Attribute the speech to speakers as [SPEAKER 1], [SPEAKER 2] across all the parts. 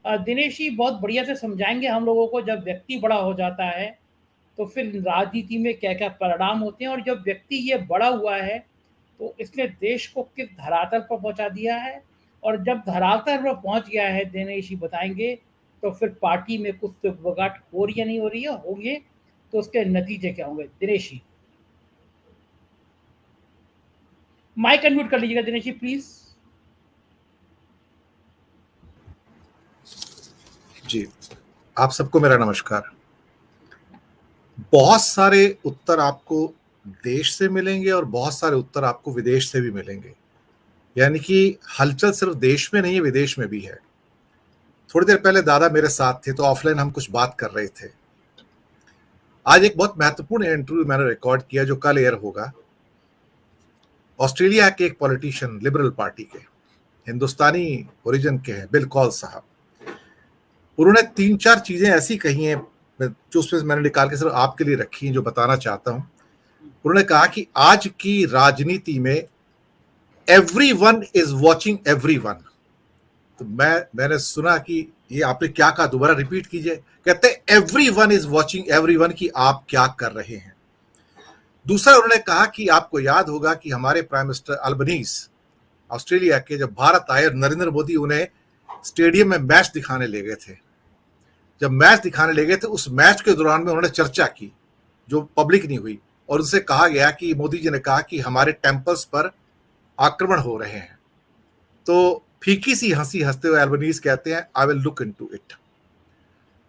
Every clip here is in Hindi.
[SPEAKER 1] दिनेश जी बहुत बढ़िया से समझाएंगे हम लोगों को। जब व्यक्ति बड़ा हो जाता है तो फिर राजनीति में क्या क्या परिणाम होते हैं, और जब व्यक्ति ये बड़ा हुआ है तो इसने देश को किस धरातल पर पहुंचा दिया है, और जब धरातल पर पहुंच गया है दिनेश जी बताएंगे, तो फिर पार्टी में कुछ सुगबुगाहट हो रही है नहीं हो रही है, होंगे तो उसके नतीजे क्या होंगे। दिनेश जी माइक अनम्यूट कर लीजिएगा दिनेश जी प्लीज।
[SPEAKER 2] जी, आप सबको मेरा नमस्कार। बहुत सारे उत्तर आपको देश से मिलेंगे और बहुत सारे उत्तर आपको विदेश से भी मिलेंगे। यानी कि हलचल सिर्फ देश में नहीं है, विदेश में भी है। थोड़ी देर पहले दादा मेरे साथ थे तो ऑफलाइन हम कुछ बात कर रहे थे। आज एक बहुत महत्वपूर्ण इंटरव्यू मैंने रिकॉर्ड किया जो कल एयर होगा। ऑस्ट्रेलिया के एक पॉलिटिशियन, लिबरल पार्टी के, हिंदुस्तानी ओरिजिन के हैं, बिल कॉल साहब। उन्होंने 3-4 चीजें ऐसी कही हैं जो उसमें मैंने निकाल के सिर्फ आपके लिए रखी हैं, जो बताना चाहता हूं। उन्होंने कहा कि आज की राजनीति में एवरीवन इज वॉचिंग एवरीवन। तो मैंने सुना कि ये आपने क्या कहा, दोबारा रिपीट कीजिए। कहते हैं एवरीवन इज वॉचिंग एवरीवन कि आप क्या कर रहे हैं। दूसरा उन्होंने कहा कि आपको याद होगा कि हमारे प्राइम मिनिस्टर अल्बनीज ऑस्ट्रेलिया के जब भारत आए और नरेंद्र मोदी उन्हें स्टेडियम में मैच दिखाने ले गए थे, जब मैच दिखाने ले गए थे उस मैच के दौरान में उन्होंने चर्चा की जो पब्लिक नहीं हुई, और उनसे कहा गया कि मोदी जी ने कहा कि हमारे टेम्पल्स पर आक्रमण हो रहे हैं। तो फीकी सी हंसी हंसते हुए अल्बनीज कहते हैं I will look into it.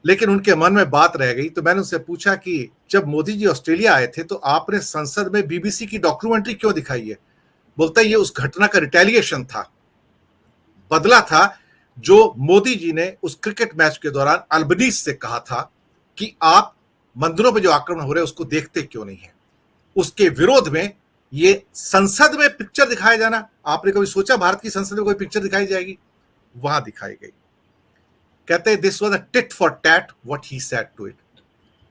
[SPEAKER 2] लेकिन उनके मन में बात रह गई। तो मैंने उनसे पूछा कि जब मोदी जी ऑस्ट्रेलिया आए थे तो आपने संसद में बीबीसी की डॉक्यूमेंट्री क्यों दिखाई है? बोलता है ये उस घटना का रिटेलिएशन था, बदला था जो मोदी जी ने उस क्रिकेट मैच के दौरान अल्बनीज से कहा था कि आप मंदिरों पर जो आक्रमण हो रहे हैं उसको देखते क्यों नहीं है। उसके विरोध में ये संसद में पिक्चर दिखाया जाना, आपने कभी सोचा भारत की संसद में कोई पिक्चर दिखाई जाएगी? वहां दिखाई गई। कहते हैं this was a tit for tat what he said to it.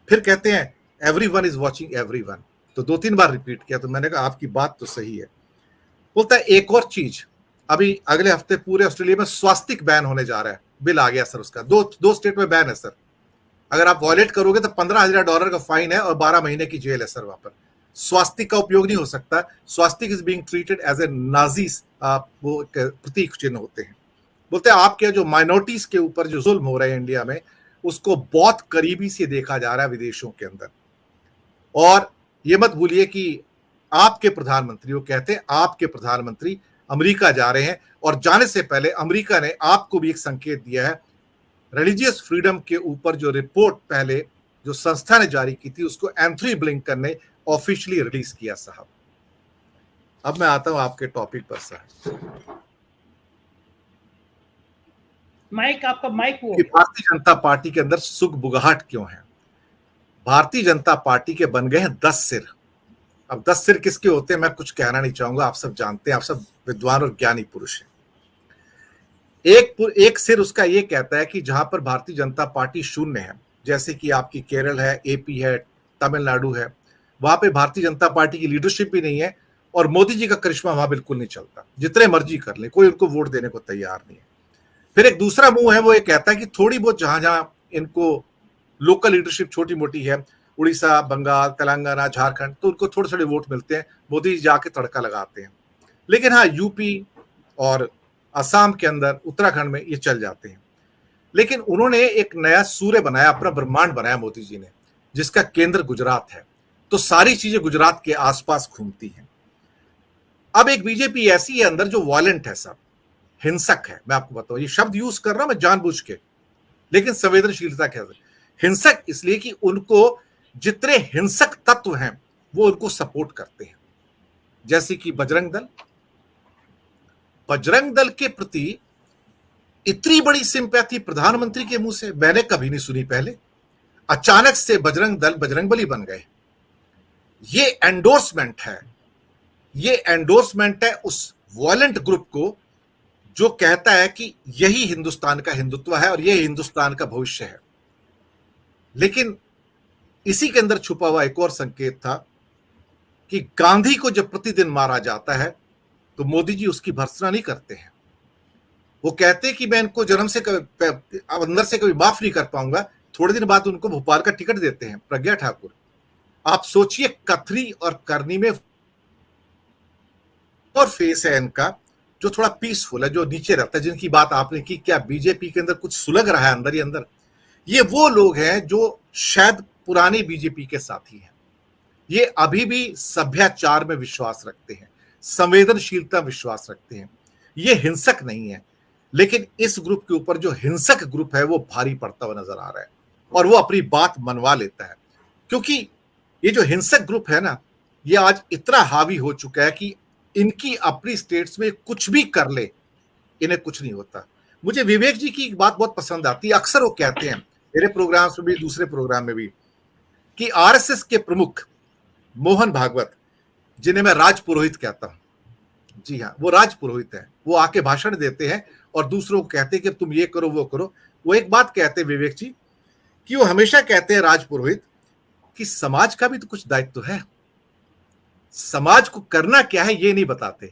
[SPEAKER 2] फिर कहते हैं एवरीवन इज वॉचिंग एवरीवन। तो 2-3 बार रिपीट किया। तो मैंने कहा आपकी बात तो सही है। बोलता है एक और चीज, अभी अगले हफ्ते पूरे ऑस्ट्रेलिया में स्वास्तिक बैन होने जा रहा है। बिल आ गया सर उसका, दो स्टेट में बैन है सर। अगर आप वॉयलेट करोगे तो $15,000 का फाइन है और 12 महीने की जेल है सर। वहां पर स्वास्तिक का उपयोग नहीं हो सकता। Swastika is being treated as a Nazis, वो प्रतीक चिन्ह होते हैं। बोलते हैं आपके जो माइनॉरिटीज के ऊपर जो जुल्म हो रहे हैं इंडिया में, उसको बहुत करीबी से देखा जा रहा है विदेशों के अंदर। और ये मत भूलिए कि आपके प्रधानमंत्री, वो कहते हैं आपके प्रधानमंत्री अमेरिका जा रहे हैं, और जाने से पहले अमेरिका ने आपको भी एक संकेत दिया है। रिलीजियस फ्रीडम के ऊपर जो रिपोर्ट पहले जो संस्था ने जारी की थी उसको एंथनी ब्लिंकन ने ऑफिशियली रिलीज किया साहब। अब मैं आता हूं आपके टॉपिक पर सर।
[SPEAKER 1] माइक आपका माइक वो
[SPEAKER 2] कि भारतीय जनता पार्टी के अंदर सुगबुगाहट क्यों है। भारतीय जनता पार्टी के बन गए हैं 10 सिर। अब 10 सिर किसके होते हैं मैं कुछ कहना नहीं चाहूंगा, आप सब जानते हैं, आप सब विद्वान और ज्ञानी पुरुष हैं। एक सिर उसका ये कहता है कि जहां पर भारतीय जनता पार्टी शून्य है, जैसे कि आपकी केरल है, एपी है, तमिलनाडु है, वहां पे भारतीय जनता पार्टी की लीडरशिप भी नहीं है और मोदी जी का करिश्मा वहां बिल्कुल नहीं चलता। जितने मर्जी कर ले, कोई उनको वोट देने को तैयार नहीं है। फिर एक दूसरा मुंह है, वो ये कहता है कि थोड़ी बहुत जहां जहां इनको लोकल लीडरशिप छोटी मोटी है, उड़ीसा, बंगाल, तेलंगाना, झारखंड, तो उनको थोड़े थोड़े वोट मिलते हैं, मोदी जी जाके तड़का लगाते हैं। लेकिन हाँ, यूपी और असम के अंदर, उत्तराखंड में ये चल जाते हैं। लेकिन उन्होंने एक नया सूर्य बनाया, अपना ब्रह्मांड बनाया मोदी जी ने, जिसका केंद्र गुजरात है। तो सारी चीजें गुजरात के आसपास घूमती हैं। अब एक बीजेपी ऐसी है अंदर जो वायलेंट है साहब, हिंसक है। मैं आपको बताऊं, ये शब्द यूज कर रहा हूं मैं जानबूझ के, लेकिन संवेदनशीलता क्या है। हिंसक इसलिए कि उनको जितने हिंसक तत्व हैं वो उनको सपोर्ट करते हैं। जैसे कि बजरंग दल के प्रति इतनी बड़ी सिंपैथी प्रधानमंत्री के मुंह से मैंने कभी नहीं सुनी पहले। अचानक से बजरंग दल बजरंगबली बन गए। ये एंडोर्समेंट है, ये एंडोर्समेंट है उस वायलेंट ग्रुप को जो कहता है कि यही हिंदुस्तान का हिंदुत्व है और यही हिंदुस्तान का भविष्य है। लेकिन इसी के अंदर छुपा हुआ एक और संकेत था कि गांधी को जब प्रतिदिन मारा जाता है तो मोदी जी उसकी भर्त्सना नहीं करते हैं, वो कहते कि मैं इनको जन्म से अंदर से कभी माफ नहीं कर पाऊंगा, थोड़े दिन बाद उनको भोपाल का टिकट देते हैं प्रज्ञा ठाकुर। आप सोचिए कथरी और करनी में और फेस है इनका जो थोड़ा पीसफुल है, जो नीचे रहता है, जिनकी बात आपने की, क्या बीजेपी के अंदर कुछ सुलग रहा है अंदर ही अंदर? ये वो लोग हैं जो शायद पुरानी बीजेपी के साथी हैं। ये अभी भी सभ्याचार में विश्वास रखते हैं, संवेदनशीलता विश्वास रखते हैं, ये हिंसक नहीं है। लेकिन इस ग्रुप के ऊपर जो हिंसक ग्रुप है वो भारी पड़ता हुआ नजर आ रहा है और वो अपनी बात मनवा लेता है, क्योंकि ये जो हिंसक ग्रुप है ना, ये आज इतना हावी हो चुका है कि इनकी अपनी स्टेट्स में कुछ भी कर ले, इन्हें कुछ नहीं होता। मुझे विवेक जी की एक बात बहुत पसंद आती है, अक्सर वो कहते हैं मेरे प्रोग्राम्स में भी, दूसरे प्रोग्राम में भी, कि आरएसएस के प्रमुख मोहन भागवत, जिन्हें मैं राज पुरोहित कहता हूं, जी हाँ, वो राज पुरोहित है, वो आके भाषण देते हैं और दूसरों को कहते हैं कि तुम ये करो वो करो। वो एक बात कहते हैं विवेक जी, कि वो हमेशा कहते हैं राज पुरोहित कि समाज का भी तो कुछ दायित्व है, समाज को करना क्या है ये नहीं बताते।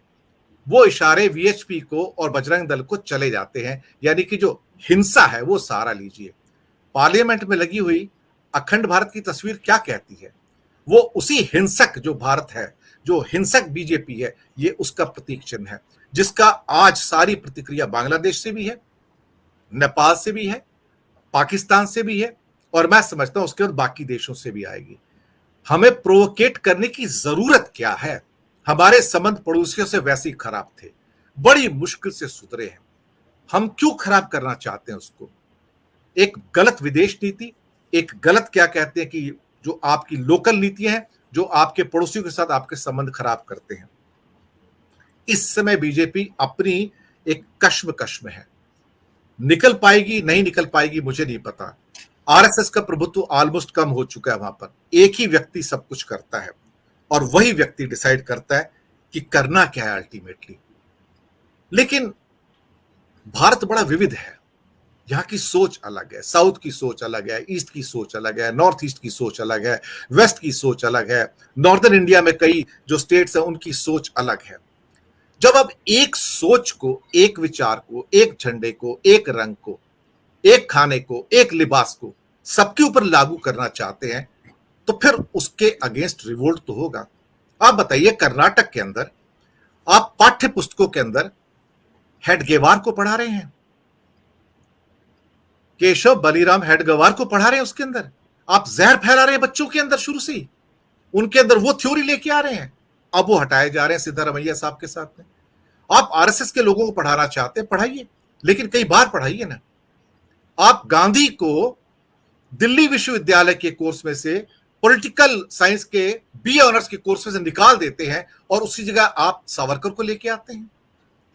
[SPEAKER 2] वो इशारे वीएचपी को और बजरंग दल को चले जाते हैं, यानी कि जो हिंसा है वो सहारा लीजिए। पार्लियामेंट में लगी हुई अखंड भारत की तस्वीर क्या कहती है? वो उसी हिंसक जो भारत है, जो हिंसक बीजेपी है, ये उसका प्रतीक चिन्ह है, जिसका आज सारी प्रतिक्रिया बांग्लादेश से भी है, नेपाल से भी है, पाकिस्तान से भी है, और मैं समझता हूं उसके बाद बाकी देशों से भी आएगी। हमें प्रोवोकेट करने की जरूरत क्या है? हमारे संबंध पड़ोसियों से वैसे ही खराब थे, बड़ी मुश्किल से सुधरे हैं, हम क्यों खराब करना चाहते हैं उसको? एक गलत विदेश नीति, एक गलत क्या कहते हैं कि जो आपकी लोकल नीतियां हैं, जो आपके पड़ोसियों के साथ आपके संबंध खराब करते हैं। इस समय बीजेपी अपनी एक कश्मकश में है, निकल पाएगी नहीं निकल पाएगी मुझे नहीं पता। आरएसएस का प्रभुत्व ऑलमोस्ट कम हो चुका है, वहां पर एक ही व्यक्ति सब कुछ करता है और वही व्यक्ति डिसाइड करता है कि करना क्या है अल्टीमेटली। लेकिन भारत बड़ा विविध है, यहाँ की सोच अलग है, साउथ की सोच अलग है, ईस्ट की सोच अलग है, नॉर्थ ईस्ट की सोच अलग है, वेस्ट की सोच अलग है, नॉर्दर्न इंडिया में कई जो स्टेट्स हैं उनकी सोच अलग है। जब आप एक सोच को, एक विचार को, एक झंडे को, एक रंग को, एक खाने को, एक लिबास को सबके ऊपर लागू करना चाहते हैं, तो फिर उसके अगेंस्ट रिवोल्ट तो होगा। आप बताइए, कर्नाटक के अंदर आप पाठ्य पुस्तकों के अंदर हेडगेवार को पढ़ा रहे हैं, केशव बलिराम हेडगेवार को पढ़ा रहे हैं, उसके अंदर आप जहर फैला रहे हैं बच्चों के अंदर, शुरू से ही उनके अंदर वो थ्योरी लेके आ रहे हैं, अब वो हटाए जा रहे हैं सिद्धारमैया साहब के साथ में। आप आरएसएस के लोगों को पढ़ाना चाहते हैं, पढ़ाइए, लेकिन कई बार पढ़ाइए ना। आप गांधी को दिल्ली विश्वविद्यालय के कोर्स में से, पॉलिटिकल साइंस के बीए ऑनर्स के कोर्स में से निकाल देते हैं और उसी जगह आप सावरकर को लेके आते हैं।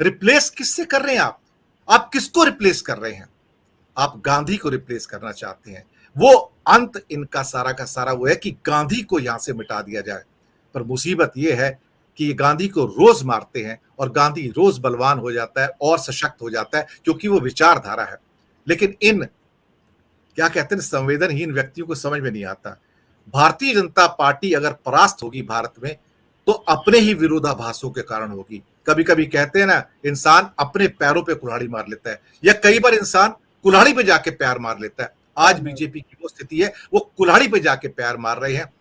[SPEAKER 2] रिप्लेस किससे कर रहे हैं आप किसको रिप्लेस कर रहे हैं? आप गांधी को रिप्लेस करना चाहते हैं। वो अंत इनका सारा का सारा वो है कि गांधी को यहां से मिटा दिया जाए। पर मुसीबत यह है कि ये गांधी को रोज मारते हैं और गांधी रोज बलवान हो जाता है और सशक्त हो जाता है, क्योंकि वो विचारधारा है। लेकिन इन क्या कहते हैं संवेदनहीन व्यक्तियों को समझ में नहीं आता। भारतीय जनता पार्टी अगर परास्त होगी भारत में, तो अपने ही विरोधाभासों के कारण होगी। कभी कभी कहते हैं ना, इंसान अपने पैरों पे कुल्हाड़ी मार लेता है, या कई बार इंसान कुल्हाड़ी पे जाके पैर मार लेता है। आज बीजेपी की वो स्थिति है, वो कुल्हाड़ी पे जाके पैर मार रहे हैं।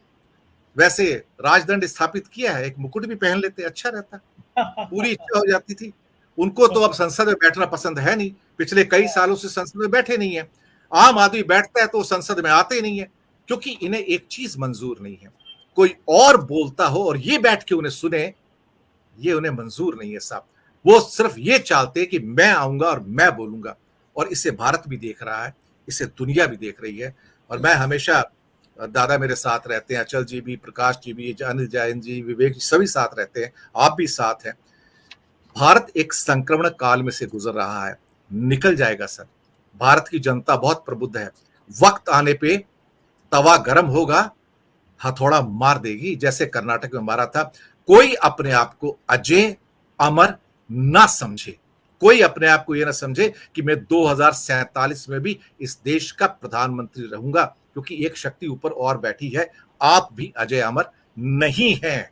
[SPEAKER 2] वैसे राजदंड स्थापित किया है, एक मुकुट भी पहन लेते, अच्छा रहता, पूरी इच्छा हो जाती थी। उनको तो अब संसद में बैठना पसंद है नहीं, पिछले कई सालों से संसद में बैठे नहीं है। आम आदमी बैठता है तो संसद में आते ही नहीं है, क्योंकि इन्हें एक चीज मंजूर नहीं है, कोई और बोलता हो और ये बैठ के उन्हें सुने, ये उन्हें मंजूर नहीं है साहब। वो सिर्फ ये चाहते हैं कि मैं आऊंगा और मैं बोलूंगा, और इसे भारत भी देख रहा है, इसे दुनिया भी देख रही है। और मैं हमेशा, दादा मेरे साथ रहते हैं, अचल जी भी, प्रकाश जी भी, अनिल जैन जी, विवेक जी, सभी साथ रहते हैं, आप भी साथ हैं। भारत एक संक्रमण काल में से गुजर रहा है, निकल जाएगा सर। भारत की जनता बहुत प्रबुद्ध है, वक्त आने पे तवा गर्म होगा, हथौड़ा मार देगी, जैसे कर्नाटक में मारा था। कोई अपने आप को अजय अमर ना समझे, कोई अपने आप को यह ना समझे कि मैं 2047 में भी इस देश का प्रधानमंत्री रहूंगा, क्योंकि एक शक्ति ऊपर और बैठी है, आप भी अजय अमर नहीं हैं।